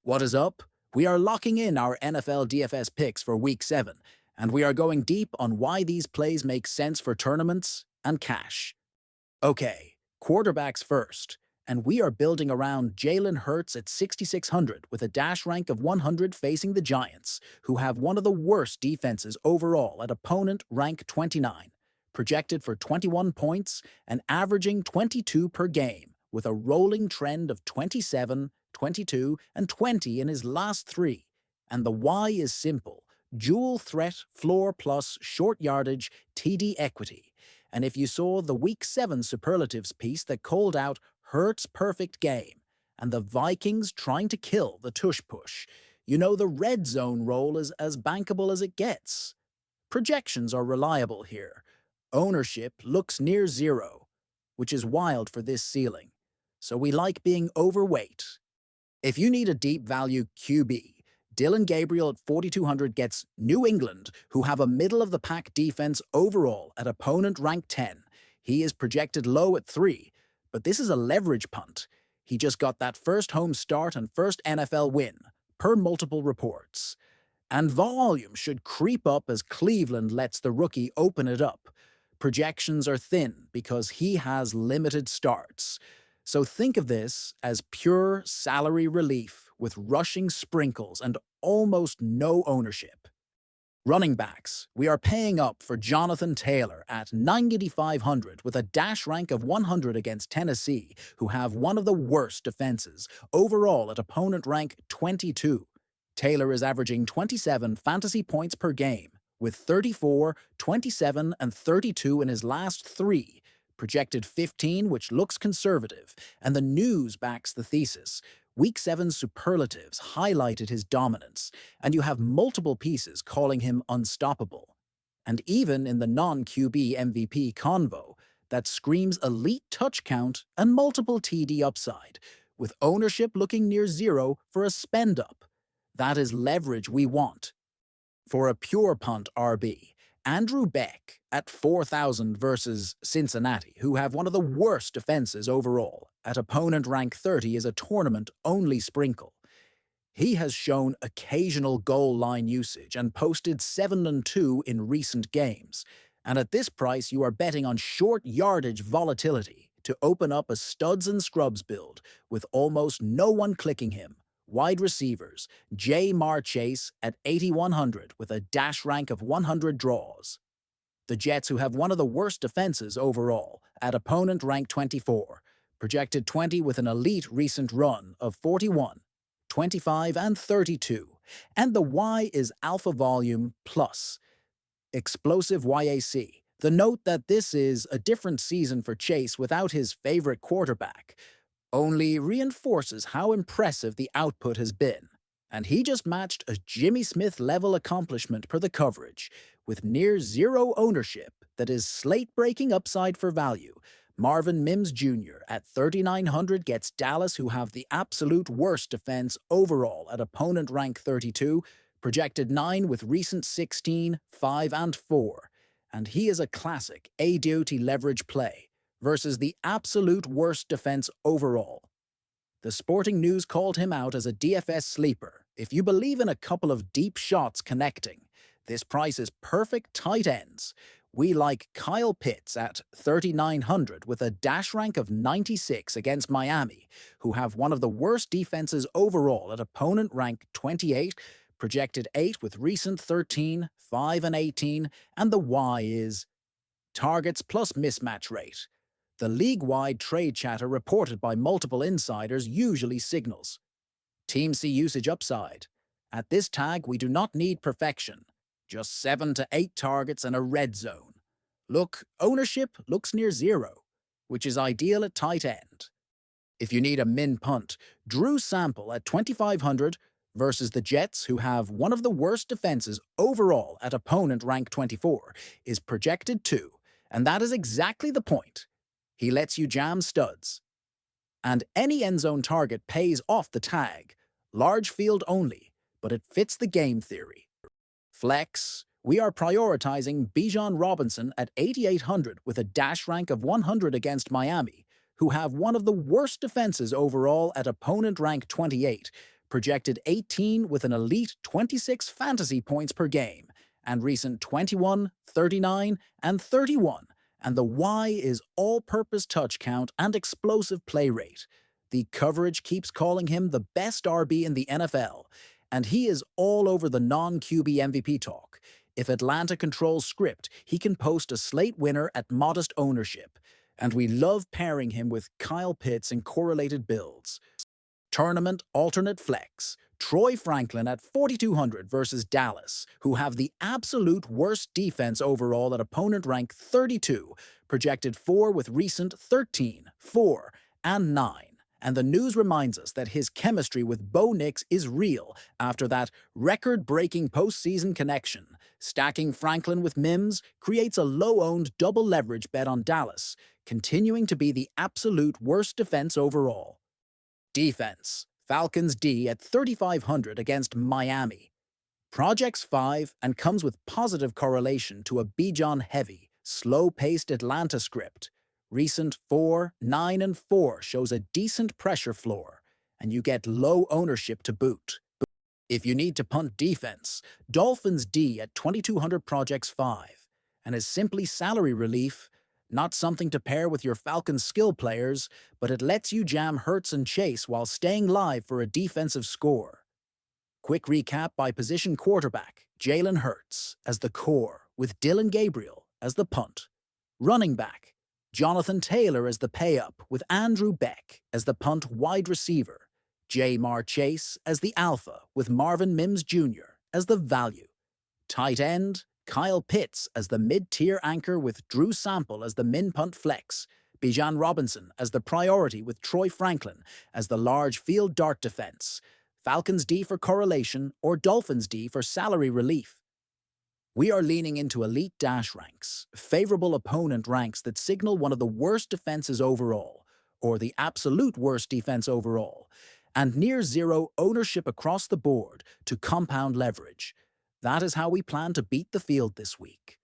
What is up? We are locking in our NFL DFS picks for Week 7, and we are going deep on why these plays make sense for tournaments and cash. Okay, quarterbacks first, and we are building around Jalen Hurts at 6,600 with a dash rank of 100 facing the Giants, who have one of the worst defenses overall at opponent rank 29, projected for 21 points and averaging 22 per game, with a rolling trend of 27, 22, and 20 in his last three. And the why is simple: dual threat, floor plus, short yardage, TD equity. And if you saw the Week 7 superlatives piece that called out Hurts' perfect game and the Vikings trying to kill the tush push, you know the red zone role is as bankable as it gets. Projections are reliable here. Ownership looks near zero, which is wild for this ceiling. So we like being overweight. If you need a deep value QB, Dylan Gabriel at 4,200 gets New England, who have a middle-of-the-pack defense overall at opponent rank 10. He is projected low at 3, but this is a leverage punt. He just got that first home start and first NFL win, per multiple reports. And volume should creep up as Cleveland lets the rookie open it up. Projections are thin because he has limited starts. So think of this as pure salary relief with rushing sprinkles and almost no ownership. Running backs, we are paying up for Jonathan Taylor at 9,500 with a dash rank of 100 against Tennessee, who have one of the worst defenses, overall at opponent rank 22. Taylor is averaging 27 fantasy points per game, with 34, 27, and 32 in his last three, projected 15, which looks conservative, and the news backs the thesis. Week 7 superlatives highlighted his dominance, and you have multiple pieces calling him unstoppable. And even in the non-QB MVP convo, that screams elite touch count and multiple TD upside, with ownership looking near zero for a spend-up. That is leverage we want. For a pure punt RB, Andrew Beck at 4,000 versus Cincinnati, who have one of the worst defenses overall, at opponent rank 30 is a tournament-only sprinkle. He has shown occasional goal line usage and posted 7-2 in recent games. And at this price, you are betting on short yardage volatility to open up a studs and scrubs build with almost no one clicking him. Wide receivers, Jamar Chase at 8,100 with a dash rank of 100 draws. The Jets, who have one of the worst defenses overall, at opponent rank 24, projected 20 with an elite recent run of 41, 25, and 32. And the Y is alpha volume plus. Explosive YAC. The note that this is a different season for Chase without his favorite quarterback only reinforces how impressive the output has been. And he just matched a Jimmy Smith-level accomplishment per the coverage, with near zero ownership that is slate-breaking upside for value. Marvin Mims Jr. at 3,900 gets Dallas, who have the absolute worst defense overall at opponent rank 32, projected 9 with recent 16, 5, and 4. And he is a classic ADOT leverage play versus the absolute worst defense overall. The Sporting News called him out as a DFS sleeper. If you believe in a couple of deep shots connecting, this price is perfect tight ends. We like Kyle Pitts at 3,900 with a dash rank of 96 against Miami, who have one of the worst defenses overall at opponent rank 28, projected 8 with recent 13, 5, and 18, and the Y is targets plus mismatch rate. The league-wide trade chatter reported by multiple insiders usually signals Team C usage upside. At this tag, we do not need perfection, just 7 to 8 targets and a red zone. Look, ownership looks near zero, which is ideal at tight end. If you need a min punt, Drew Sample at 2,500 versus the Jets, who have one of the worst defenses overall at opponent rank 24, is projected 2, and that is exactly the point. He lets you jam studs. And any end zone target pays off the tag, large field only, but it fits the game theory. Flex, we are prioritizing Bijan Robinson at 8,800 with a dash rank of 100 against Miami, who have one of the worst defenses overall at opponent rank 28, projected 18 with an elite 26 fantasy points per game, and recent 21, 39, and 31, and the Y is all-purpose touch count and explosive play rate. The coverage keeps calling him the best RB in the NFL, and he is all over the non-QB MVP talk. If Atlanta controls script, he can post a slate winner at modest ownership, and we love pairing him with Kyle Pitts in correlated builds. Tournament alternate flex. Troy Franklin at 4,200 versus Dallas, who have the absolute worst defense overall at opponent rank 32, projected 4 with recent 13, 4, and 9. And the news reminds us that his chemistry with Bo Nix is real after that record-breaking postseason connection. Stacking Franklin with Mims creates a low-owned double leverage bet on Dallas, continuing to be the absolute worst defense overall. Defense. Falcons D at 3,500 against Miami. Projects 5 and comes with positive correlation to a Bijan-heavy, slow-paced Atlanta script. Recent 4, 9, and 4 shows a decent pressure floor, and you get low ownership to boot. If you need to punt defense, Dolphins D at 2,200 projects 5, and is simply salary relief, not something to pair with your Falcons skill players, but it lets you jam Hurts and Chase while staying live for a defensive score. Quick recap by position: quarterback, Jalen Hurts as the core, with Dylan Gabriel as the punt. Running back, Jonathan Taylor as the pay-up, with Andrew Beck as the punt wide receiver. Jamar Chase as the alpha, with Marvin Mims Jr. as the value. Tight end, Kyle Pitts as the mid-tier anchor, with Drew Sample as the min-punt flex. Bijan Robinson as the priority, with Troy Franklin as the large field dart defense. Falcons D for correlation, or Dolphins D for salary relief. We are leaning into elite dash ranks, favorable opponent ranks that signal one of the worst defenses overall, or the absolute worst defense overall, and near zero ownership across the board to compound leverage. That is how we plan to beat the field this week.